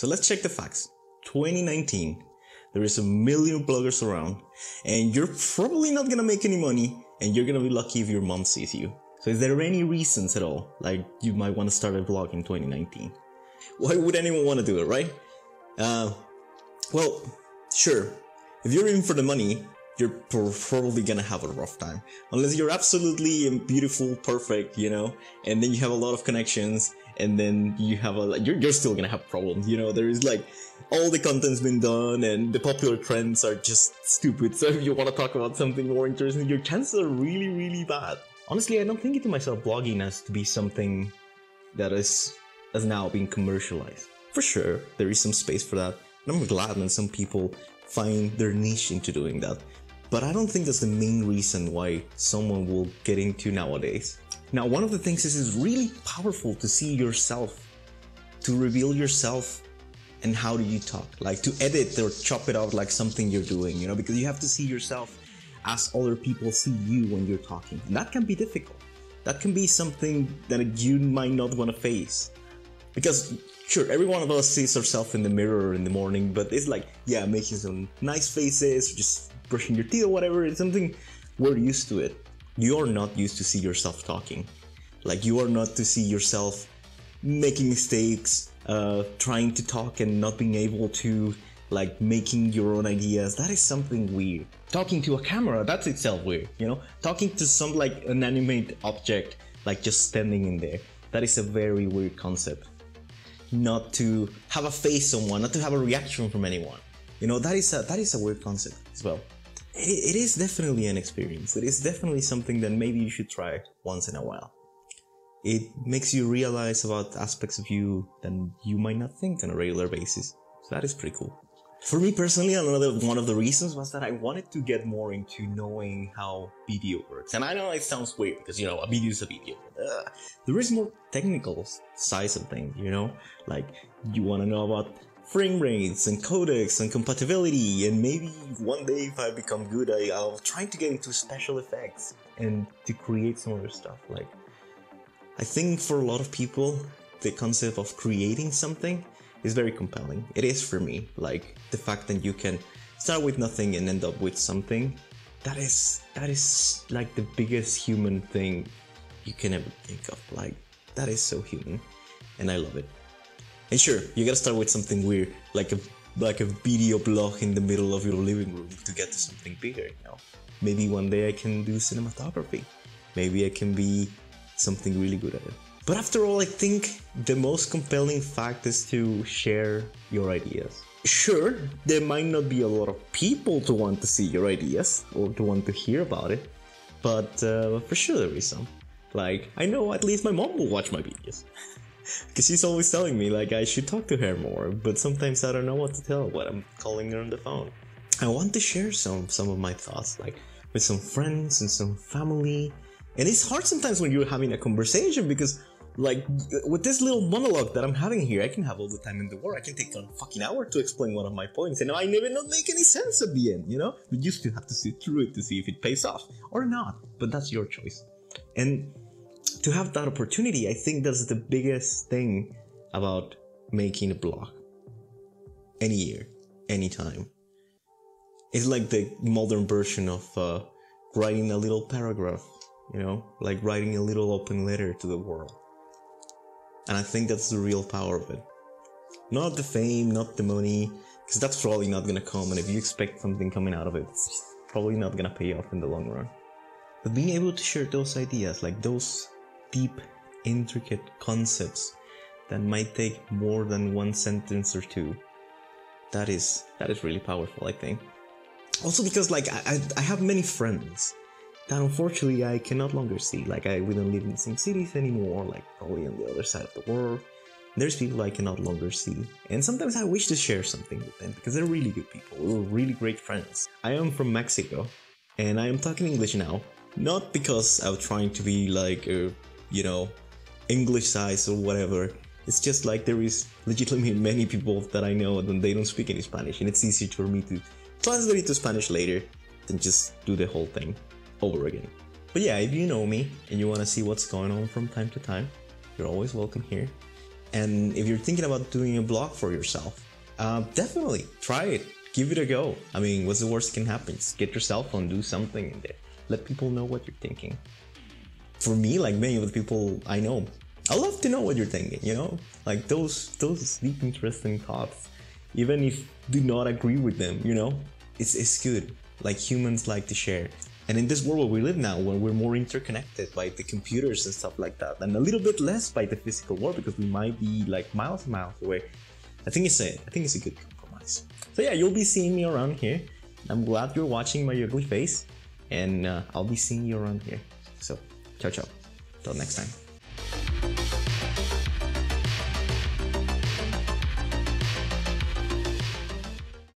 So let's check the facts. 2019, there is a million bloggers around, and you're probably not gonna make any money, and you're gonna be lucky if your mom sees you. So is there any reasons at all, like you might want to start a blog in 2019? Why would anyone want to do it, right? Well, sure, if you're in for the money, you're probably gonna have a rough time. Unless you're absolutely beautiful, perfect, you know, and then you have a lot of connections, and then you have you're still gonna have problems, you know. There is like, all the content's been done, and the popular trends are just stupid, so if you want to talk about something more interesting, your chances are really, really bad. Honestly, I don't think to myself blogging has to be something that has now been commercialized. For sure, there is some space for that, and I'm glad when some people find their niche into doing that. But I don't think that's the main reason why someone will get into nowadays. Now, one of the things is it's really powerful to see yourself, to reveal yourself, and how do you talk, like to edit or chop it out like something you're doing, you know, because you have to see yourself as other people see you when you're talking. And that can be difficult. That can be something that you might not want to face. Because sure, every one of us sees ourselves in the mirror in the morning, but it's like, yeah, making some nice faces, just brushing your teeth or whatever. It's something we're used to it. You are not used to see yourself talking. Like, you are not to see yourself making mistakes, trying to talk and not being able to, like, making your own ideas. That is something weird. Talking to a camera, that's itself weird, you know? Talking to some, like, an animate object, like just standing in there. That is a very weird concept. Not to have a face on one, not to have a reaction from anyone. You know, that is a weird concept as well. It is definitely an experience. It is definitely something that maybe you should try once in a while. It makes you realize about aspects of you that you might not think on a regular basis. So that is pretty cool. For me personally, one of the reasons was that I wanted to get more into knowing how video works. And I know it sounds weird because, you know, a video is a video. There is more technical sides of things, you know? Like, you want to know about frame rates and codecs and compatibility, and maybe one day if I become good, I'll try to get into special effects and to create some other stuff. Like, I think for a lot of people, the concept of creating something is very compelling. It is for me. Like, the fact that you can start with nothing and end up with something, that is like the biggest human thing you can ever think of. Like, that is so human, and I love it. And sure, you gotta start with something weird, like a video blog in the middle of your living room to get to something bigger, you know? Maybe one day I can do cinematography. Maybe I can be something really good at it. But after all, I think the most compelling fact is to share your ideas. Sure, there might not be a lot of people to want to see your ideas or to want to hear about it, but for sure there is some. Like, I know at least my mom will watch my videos. Because she's always telling me, like, I should talk to her more, but sometimes I don't know what to tell when I'm calling her on the phone. I want to share some of my thoughts, like, with some friends and some family. And it's hard sometimes when you're having a conversation because, like, with this little monologue that I'm having here, I can have all the time in the world. I can take a fucking hour to explain one of my points, and I never not make any sense at the end, you know? But you still have to sit through it to see if it pays off or not. But that's your choice. And to have that opportunity, I think that's the biggest thing about making a blog. Any year, anytime. It's like the modern version of writing a little paragraph, you know, like writing a little open letter to the world. And I think that's the real power of it. Not the fame, not the money, because that's probably not gonna come, and if you expect something coming out of it, it's probably not gonna pay off in the long run. But being able to share those ideas, like those deep, intricate concepts that might take more than one sentence or two, that is really powerful, I think. Also because, like, I have many friends that unfortunately I can not longer see. Like, we don't live in the same cities anymore, like probably on the other side of the world. There's people I cannot longer see, and sometimes I wish to share something with them because they're really good people. We're really great friends. I am from Mexico, and I am talking English now, not because I'm trying to be like, you know, English size or whatever. It's just like there is legitimately many people that I know and they don't speak any Spanish, and it's easier for me to translate it to Spanish later than just do the whole thing over again. But yeah, if you know me and you want to see what's going on from time to time, you're always welcome here. And if you're thinking about doing a blog for yourself, definitely try it. Give it a go. I mean, what's the worst that can happen? Just get your cell phone, do something in there. Let people know what you're thinking. For me, like many of the people I know, I love to know what you're thinking, you know? Like those deep, interesting thoughts. Even if do not agree with them, you know? It's good. Like humans like to share. And in this world where we live now, where we're more interconnected by the computers and stuff like that, and a little bit less by the physical world because we might be like miles and miles away, I think it's a good compromise. So yeah, you'll be seeing me around here. I'm glad you're watching my ugly face, and I'll be seeing you around here. So ciao ciao, till next time.